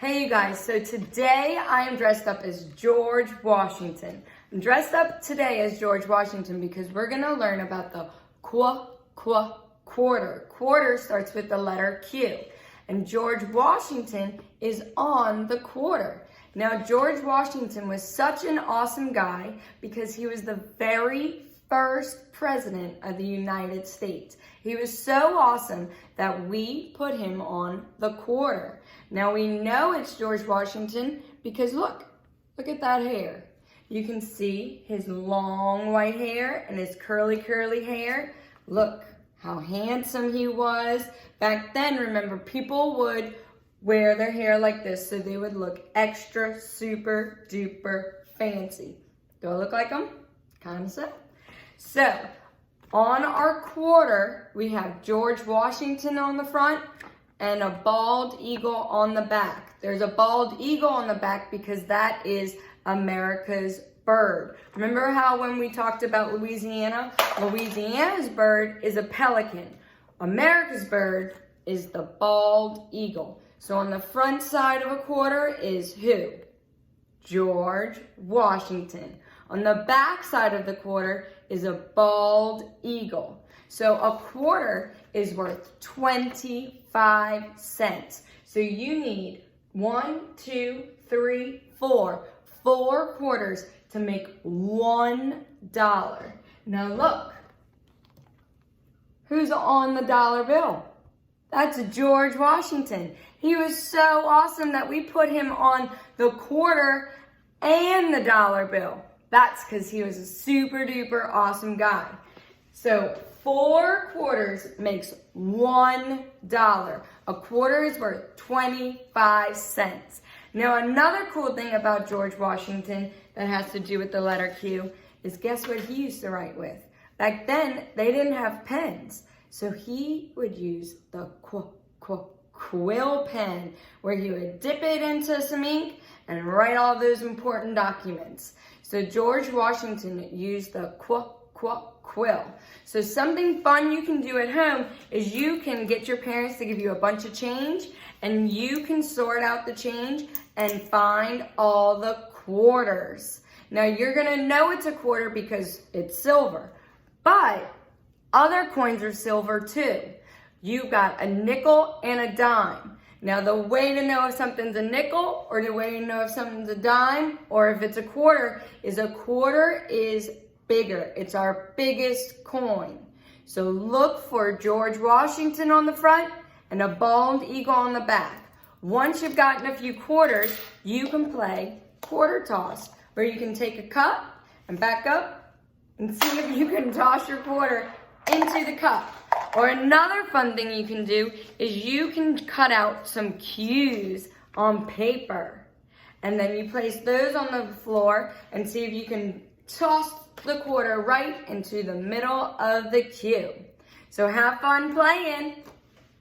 Hey you guys, so today I am dressed up as George Washington. I'm dressed up today as George Washington because we're going to learn about the quarter. Quarter starts with the letter Q, and George Washington is on the quarter. Now, George Washington was such an awesome guy because he was the very first president of the United States. He was so awesome that we put him on the quarter. Now we know it's George Washington because look at that hair. You can see his long white hair and his curly hair. Look how handsome he was. Back then, remember, people would wear their hair like this so they would look extra, super duper fancy. Do I look like him? Kind of so. So, on our quarter, we have George Washington on the front and a bald eagle on the back. There's a bald eagle on the back because that is America's bird. Remember how when we talked about Louisiana? Louisiana's bird is a pelican. America's bird is the bald eagle. So on the front side of a quarter is who? George Washington. On the back side of the quarter is a bald eagle. So a quarter is worth 25 cents. So you need 1, 2, 3, 4. 4 quarters to make $1. Now look, who's on the dollar bill? That's George Washington. He was so awesome that we put him on the quarter and the dollar bill. That's because he was a super duper awesome guy. So 4 quarters makes $1. A quarter is worth 25 cents. Now another cool thing about George Washington that has to do with the letter Q is guess what he used to write with? Back then, they didn't have pens. So he would use the quill pen where he would dip it into some ink and write all those important documents. So George Washington used the quill. So something fun you can do at home is you can get your parents to give you a bunch of change and you can sort out the change and find all the quarters. Now you're gonna know it's a quarter because it's silver, but other coins are silver too. You've got a nickel and a dime. Now the way to know if something's a nickel or the way to know if something's a dime or if it's a quarter is bigger. It's our biggest coin. So look for George Washington on the front and a bald eagle on the back. Once you've gotten a few quarters, you can play quarter toss, where you can take a cup and back up and see if you can toss your quarter into the cup. Or another fun thing you can do is you can cut out some Q's on paper. And then you place those on the floor and see if you can toss the quarter right into the middle of the Q. So have fun playing.